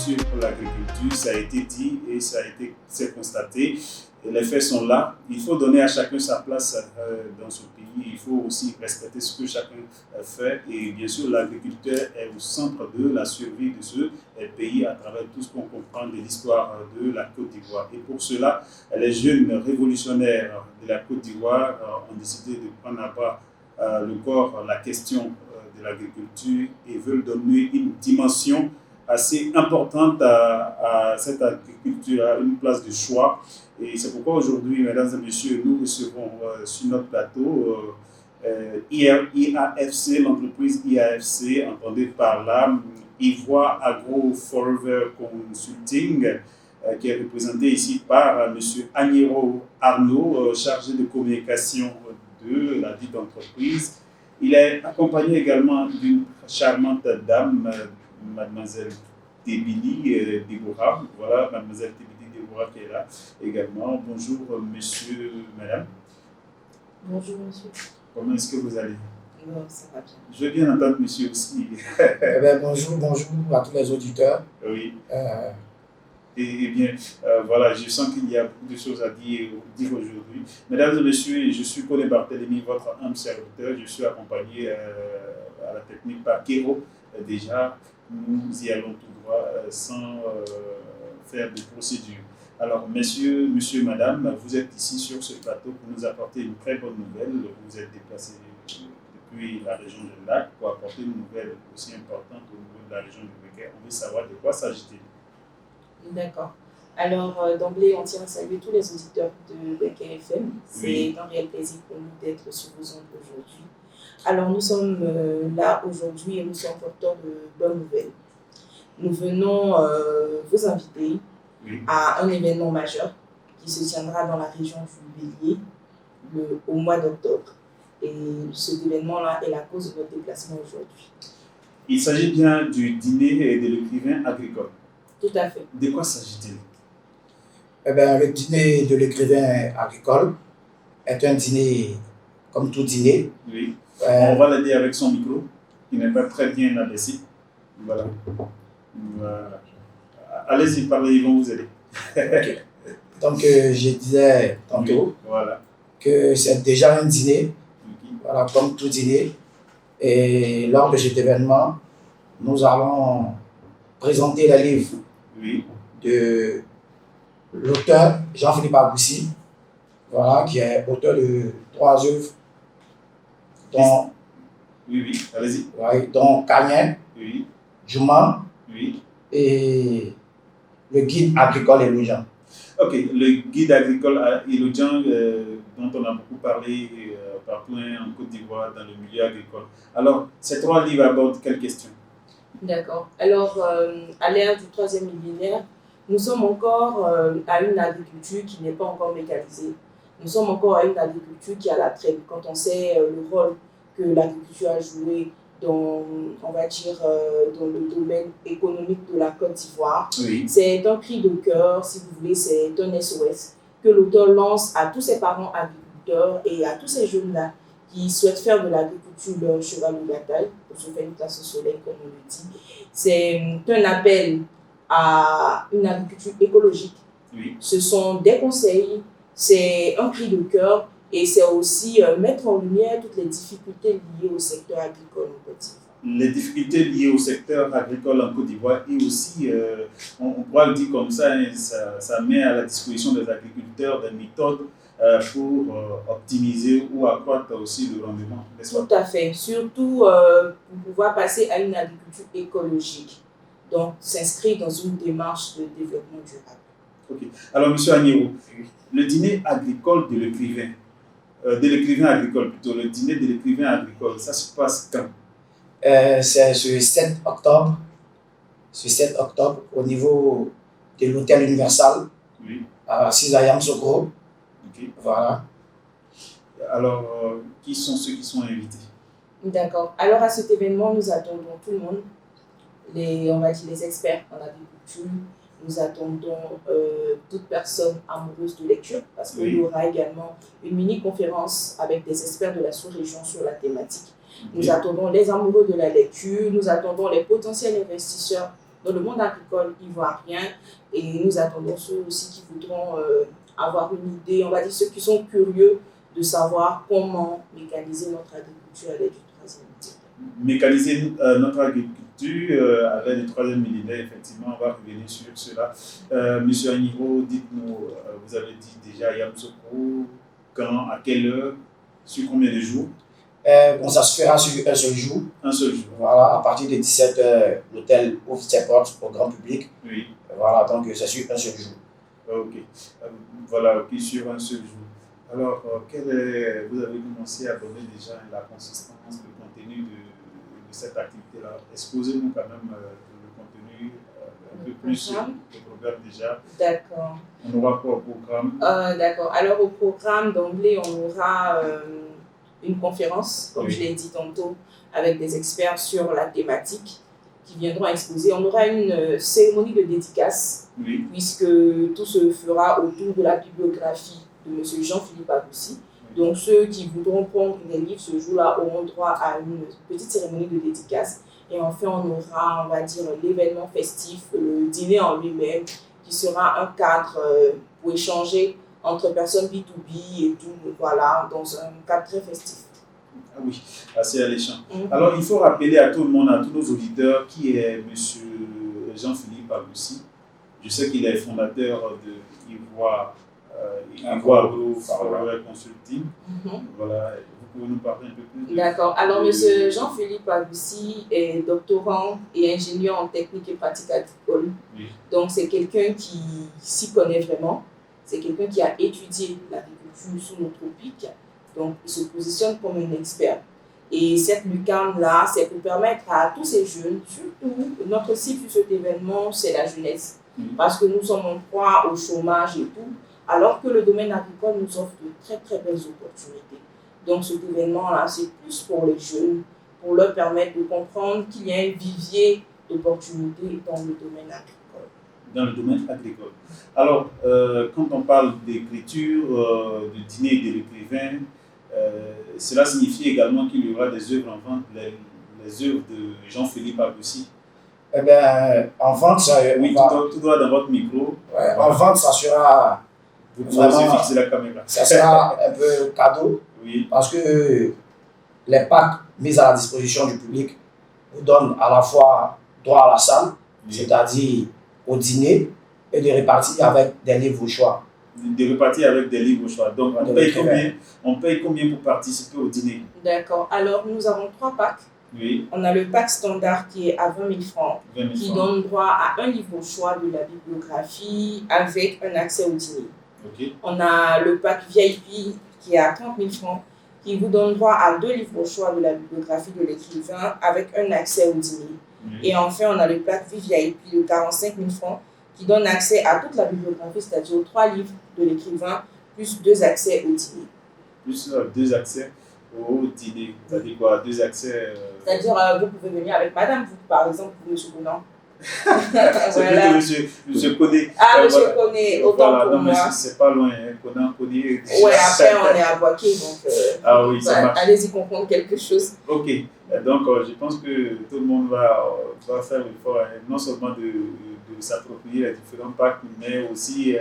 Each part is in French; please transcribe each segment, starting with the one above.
sur l'agriculture, ça a été dit et c'est constaté. Et les faits sont là. Il faut donner à chacun sa place dans ce pays. Il faut aussi respecter ce que chacun fait. Et bien sûr, l'agriculteur est au centre de la survie de ce pays à travers tout ce qu'on comprend de l'histoire de la Côte d'Ivoire. Et pour cela, les jeunes révolutionnaires de la Côte d'Ivoire ont décidé de prendre à bas le corps la question de l'agriculture et veulent donner une dimension assez importante à cette agriculture, à une place de choix. Et c'est pourquoi aujourd'hui, mesdames et messieurs, nous recevons sur notre plateau IAFC, l'entreprise IAFC, entendez par là Ivoire Agro Forever Consulting, qui est représenté ici par M. Agnero Arnaud, chargé de communication de la dite entreprise. Il est accompagné également d'une charmante dame, mademoiselle Tébili Déborah. Voilà, mademoiselle Tébili Déborah qui est là également. Bonjour, monsieur, madame. Bonjour, monsieur. Comment est-ce que vous allez? Bon, ça va bien. Je veux bien entendre monsieur aussi. Bonjour à tous les auditeurs. Oui. Et bien, voilà, je sens qu'il y a beaucoup de choses à dire aujourd'hui. Mesdames et messieurs, je suis Colin Barthélémy, votre humble serviteur. Je suis accompagné à la technique par Kéro. Déjà, nous y allons tout droit sans faire de procédure. Alors, monsieur, madame, vous êtes ici sur ce plateau pour nous apporter une très bonne nouvelle. Vous êtes déplacé depuis la région de Lac pour apporter une nouvelle aussi importante au niveau de la région de Béquet. On veut savoir de quoi s'agit-il. D'accord. Alors, d'emblée, on tient à saluer tous les auditeurs de Béquet FM. C'est un réel plaisir pour nous d'être sur vos ondes aujourd'hui. Alors, nous sommes là aujourd'hui et nous sommes porteurs de bonnes nouvelles. Nous venons vous inviter à un événement majeur qui se tiendra dans la région du Bélier au mois d'octobre. Et cet événement-là est la cause de notre déplacement aujourd'hui. Il s'agit bien du dîner de l'écrivain agricole. Tout à fait. De quoi s'agit-il? Le dîner de l'écrivain agricole est un dîner comme tout dîner. Oui. On va l'aider avec son micro, qui n'est pas très bien abaissé. Voilà. Allez-y, parlez, ils vont vous aider. Okay. Donc, je disais tantôt que c'est déjà un dîner, voilà, comme tout dîner. Et lors de cet événement, nous allons présenter les livres de l'auteur Jean-Philippe Aboussi, voilà, qui est auteur de 3 œuvres, dont, allez-y. Dont Cagnin, Juma et le guide agricole Élodjan. Ok, le guide agricole Élodjan, dont on a beaucoup parlé partout en Côte d'Ivoire, dans le milieu agricole. Alors, ces 3 livres abordent quelles questions? D'accord. Alors, à l'ère du 3e millénaire, nous sommes encore à une agriculture qui n'est pas encore mécanisée. Nous sommes encore à une agriculture qui a la traîne. Quand on sait le rôle que l'agriculture a joué dans, on va dire, dans le domaine économique de la Côte d'Ivoire, c'est un cri de cœur, si vous voulez, c'est un SOS que l'auteur lance à tous ses parents agriculteurs et à tous ces jeunes-là qui souhaitent faire de l'agriculture leur cheval de bataille, pour se faire une place au soleil, comme on le dit. C'est un appel à une agriculture écologique. Ce sont des conseils, c'est un cri de cœur et c'est aussi mettre en lumière toutes les difficultés liées au secteur agricole en Côte d'Ivoire. Les difficultés liées au secteur agricole en Côte d'Ivoire et aussi, on pourra le dire comme ça, ça met à la disposition des agriculteurs des méthodes pour optimiser ou accroître aussi le rendement. Tout à fait, surtout pour pouvoir passer à une agriculture écologique, donc s'inscrire dans une démarche de développement durable. Ok. Alors, M. Agnero, le dîner agricole de l'écrivain agricole plutôt, le dîner de l'écrivain agricole, ça se passe quand? C'est ce 7 octobre. Ce 7 octobre au niveau de l'hôtel Universal à Cisayam Sokro. Voilà. Alors, qui sont ceux qui sont invités? D'accord. Alors, à cet événement, nous attendons tout le monde, on va dire les experts en agriculture. Nous attendons toute personne amoureuse de lecture parce qu'il y aura également une mini-conférence avec des experts de la sous-région sur la thématique. Nous attendons les amoureux de la lecture, nous attendons les potentiels investisseurs dans le monde agricole ivoirien. Et nous attendons ceux aussi qui voudront avoir une idée, on va dire ceux qui sont curieux de savoir comment mécaniser notre agriculture à l'aide du troisième millénaire. Mécaniser notre agriculture à l'aide du troisième millénaire, effectivement, on va revenir sur cela. Monsieur Agniro, dites-nous, vous avez dit déjà Yamoussoukro, quand, à quelle heure, sur combien de jours? Bon, ça se fera sur un seul jour. Un seul jour. Voilà, à partir de 17h, l'hôtel ouvre ses portes au grand public. Oui. Voilà, donc c'est sur un seul jour. Ok. Voilà, ok, sur un seul jour. Alors, vous avez commencé à donner déjà la consistance, le contenu de cette activité-là. Exposez-nous quand même le contenu un peu plus, le programme déjà. D'accord. On aura quoi au programme? D'accord. Alors, au programme d'emblée, on aura une conférence, comme je l'ai dit tantôt, avec des experts sur la thématique qui viendront exposer. On aura une cérémonie de dédicace, puisque tout se fera autour de la bibliographie de M. Jean-Philippe Aboussi. Donc, ceux qui voudront prendre des livres ce jour-là auront droit à une petite cérémonie de dédicace. Et enfin, on aura, on va dire, l'événement festif, le dîner en lui-même, qui sera un cadre pour échanger entre personnes B2B et tout, voilà, dans un cadre très festif. Ah oui, assez alléchant. Alors, il faut rappeler à tout le monde, à tous nos auditeurs, qui est M. Jean-Philippe Aboussi. Je sais qu'il est fondateur de Ivoire Consulting. Voilà, vous pouvez nous parler un peu plus. D'accord. Alors, M. Jean-Philippe Aboussi est doctorant et ingénieur en technique et pratique agricole. Oui. Donc, c'est quelqu'un qui s'y connaît vraiment. C'est quelqu'un qui a étudié l'agriculture sous nos tropiques. Donc, il se positionne comme un expert. Et cette lucarne-là, c'est pour permettre à tous ces jeunes, surtout notre cible sur cet événement, c'est la jeunesse. Parce que nous sommes en proie au chômage et tout, alors que le domaine agricole nous offre de très très belles opportunités. Donc cet événement-là, c'est plus pour les jeunes, pour leur permettre de comprendre qu'il y a un vivier d'opportunités dans le domaine agricole. Dans le domaine agricole. Alors, quand on parle d'écriture, de dîner et de l'écrivain, cela signifie également qu'il y aura des œuvres en vente, les œuvres de Jean-Philippe Aboussi. Eh bien, en vente, ça... Oui, tout doit dans votre micro. Ouais, en vente, ça sera... Vous pouvez aussi fixer la caméra. Ça sera un peu cadeau, parce que les packs mis à la disposition du public vous donnent à la fois droit à la salle, c'est-à-dire au dîner, et de répartir avec des livres au choix. De repartir avec des livres au choix. Donc, on paye combien pour participer au dîner? D'accord. Alors, nous avons 3 packs. Oui. On a le pack standard qui est à 20 000 francs, qui donne droit à un livre au choix de la bibliographie avec un accès au dîner. Okay. On a le pack VIP qui est à 30 000 francs, qui vous donne droit à 2 livres au choix de la bibliographie de l'écrivain avec un accès au dîner. Et enfin, on a le pack VIP de 45 000 francs, qui donne accès à toute la bibliographie, c'est-à-dire aux 3 livres de l'écrivain, plus 2 accès au dîner. Plus 2 accès au dîner. C'est-à-dire quoi? 2 accès C'est-à-dire, vous pouvez venir avec madame, vous, par exemple, pour M. Conan. Voilà. Monsieur Koné. Ah, monsieur Koné, autant voilà, pour non, moi. C'est pas loin, hein. Conan, Koné. Ouais, après, on est à Boaké, donc ah oui, ça marche. allez-y comprendre quelque chose. Ok, donc je pense que tout le monde va faire l'effort, non seulement de s'approprier les différents packs, mais aussi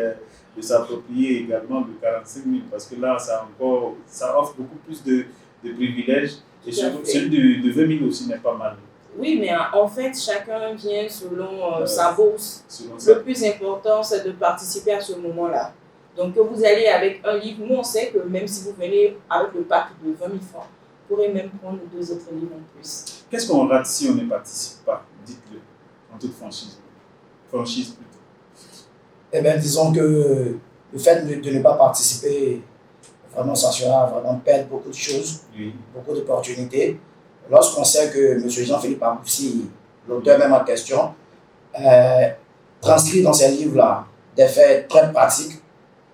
de s'approprier également le 45 000, parce que là, ça offre beaucoup plus de privilèges. Et celui de 20 000 aussi n'est pas mal. Oui, mais en fait, chacun vient selon sa bourse. Le plus important, c'est de participer à ce moment-là. Donc, que vous allez avec un livre, nous, on sait que même si vous venez avec le pack de 20 000 francs, vous pourrez même prendre 2 autres livres en plus. Qu'est-ce qu'on rate si on ne participe pas? Dites-le, en toute franchise. Franchise plutôt. Eh bien, disons que le fait de ne pas participer, vraiment, ça sera vraiment perdre beaucoup de choses, beaucoup d'opportunités. Lorsqu'on sait que M. Jean-Philippe Aboussi, l'auteur même en question, transcrit dans ses livres-là des faits très pratiques,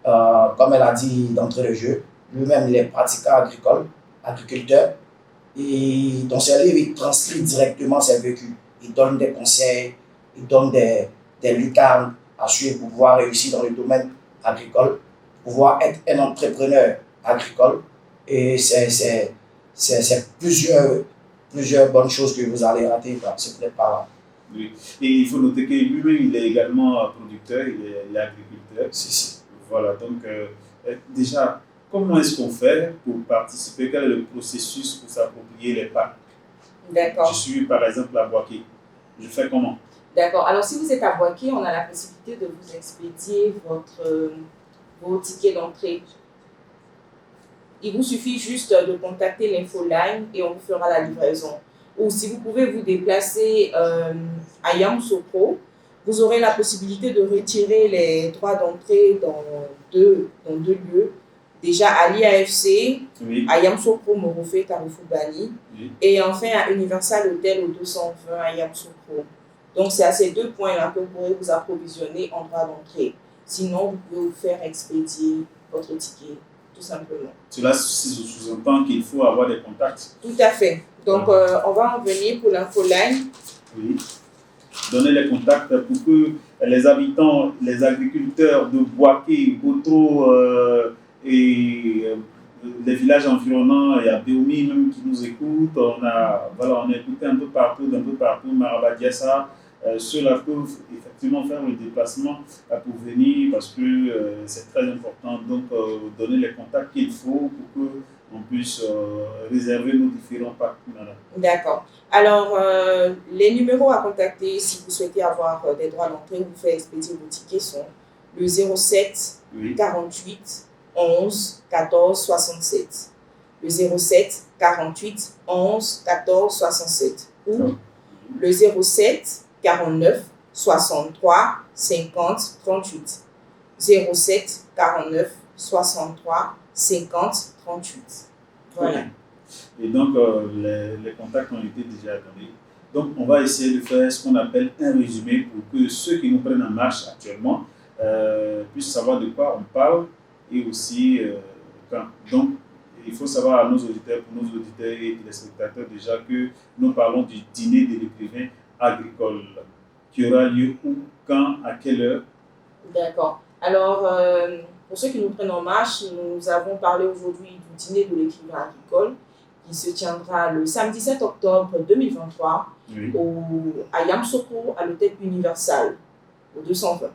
comme elle a dit d'entrée de jeu, lui-même il est pratiquant agriculteur, et dans ses livres il transcrit directement ses vécus. Il donne des conseils, il donne des lucarnes à suivre pour pouvoir réussir dans le domaine agricole, pouvoir être un entrepreneur agricole, et c'est plusieurs bonnes choses que vous allez rater, c'est peut-être pas là. Oui. Et il faut noter que lui-même, il est également producteur, il est agriculteur. Si. Voilà, donc déjà, comment est-ce qu'on fait pour participer? Quel est le processus pour s'approprier les parcs? D'accord. Je suis par exemple à Boaké. Je fais comment? D'accord. Alors, si vous êtes à Boaké, on a la possibilité de vous expédier vos tickets d'entrée. Il vous suffit juste de contacter l'infoline et on vous fera la livraison. Ou si vous pouvez vous déplacer à Yamoussoukro, vous aurez la possibilité de retirer les droits d'entrée dans deux lieux. Déjà à l'IAFC, oui. À Yamoussoukro, Morofé, Carrefour Bani, oui. Et enfin à Universal Hotel au 220 à Yamoussoukro. Donc c'est à ces deux points-là que vous pourrez vous approvisionner en droits d'entrée. Sinon, vous pouvez vous faire expédier votre ticket, tout simplement. Cela sous-entend qu'il faut avoir des contacts. Tout à fait. Donc, on va en venir pour l'infoline. Oui. Donner les contacts pour que les habitants, les agriculteurs de Boaké, Botro et les villages environnants, et à Béoumi même qui nous écoutent, on a écouté un peu partout, Marabadiassa, ceux-là peuvent effectivement faire le déplacement pour venir parce que c'est très important. Donc, donner les contacts qu'il faut pour qu'on puisse réserver nos différents parcs. D'accord. Alors, les numéros à contacter si vous souhaitez avoir des droits d'entrée ou vous faire expédier vos tickets sont le 07 oui. 48 11 14 67. Le 07 48 11 14 67 ou le 07 49 63 50 38. 07 49 63 50 38. Voilà. Okay. Et donc, les contacts ont été déjà donnés. Donc, on va essayer de faire ce qu'on appelle un résumé pour que ceux qui nous prennent en marche actuellement puissent savoir de quoi on parle et aussi quand. Donc, il faut savoir à nos auditeurs, pour nos auditeurs et les spectateurs déjà que nous parlons du dîner de l'écrivain agricole qui aura lieu où, quand, à quelle heure? D'accord. Alors, pour ceux qui nous prennent en marche, nous avons parlé aujourd'hui du dîner de l'écrivain agricole qui se tiendra le samedi 7 octobre 2023 oui. À Yamoussoukro, à l'hôtel Universal, au 220.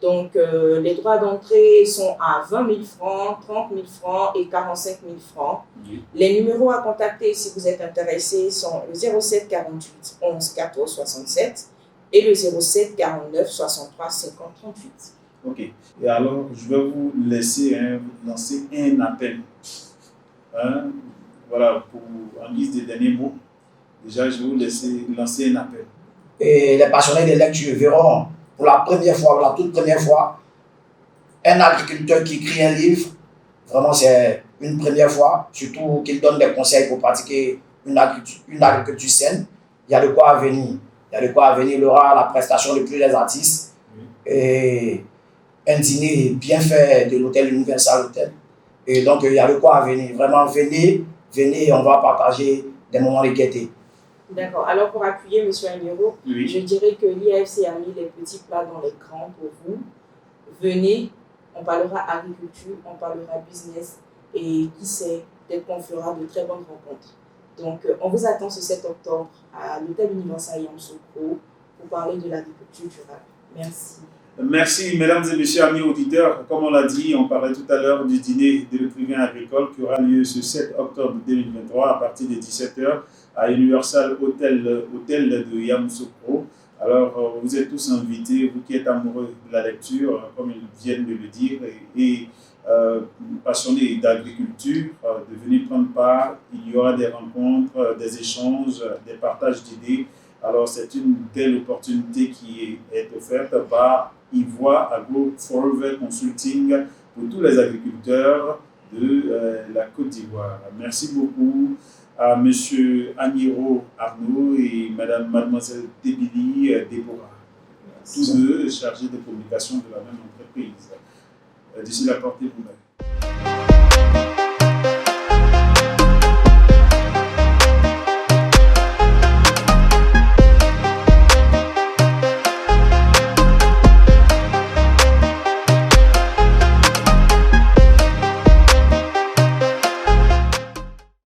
Donc, les droits d'entrée sont à 20 000 francs, 30 000 francs et 45 000 francs. Oui. Les numéros à contacter si vous êtes intéressé sont le 07 48 11 14 67 et le 07 49 63 50 38. Ok. Et alors, je vais vous laisser lancer un appel. Voilà, en guise de dernier mot. Déjà, je vais vous laisser lancer un appel. Et les passionnés de lecture verront pour la première fois, la toute première fois, un agriculteur qui écrit un livre. Vraiment, c'est une première fois, surtout qu'il donne des conseils pour pratiquer une agriculture saine. Il y a de quoi venir. Il y aura la prestation de plusieurs artistes et un dîner bien fait de l'hôtel Universal Hotel. Et donc, il y a de quoi venir. Vraiment, venez, on va partager des moments de gaieté. D'accord. Alors, pour appuyer M. Agnero, oui. Je dirais que l'IAFC a mis les petits plats dans l'écran pour vous. Venez, on parlera agriculture, on parlera business et qui sait, peut-être qu'on fera de très bonnes rencontres. Donc, on vous attend ce 7 octobre à l'hôtel Universal Yamoussoukro pour parler de l'agriculture durable. Merci. Merci, mesdames et messieurs, amis auditeurs. Comme on l'a dit, on parlait tout à l'heure du dîner de l'écrivain agricole qui aura lieu ce 7 octobre 2023 à partir de 17h à Universal Hotel de Yamoussoukro. Alors, vous êtes tous invités, vous qui êtes amoureux de la lecture, comme ils viennent de le dire, et passionnés d'agriculture, de venir prendre part. Il y aura des rencontres, des échanges, des partages d'idées. Alors, c'est une belle opportunité qui est offerte par Ivoire Agro Forever Consulting pour tous les agriculteurs de la Côte d'Ivoire. Merci beaucoup à M. Agnero Arnaud et Mademoiselle Debili Déborah, tous deux chargés de communication de la même entreprise. D'ici là, portez-vous bien.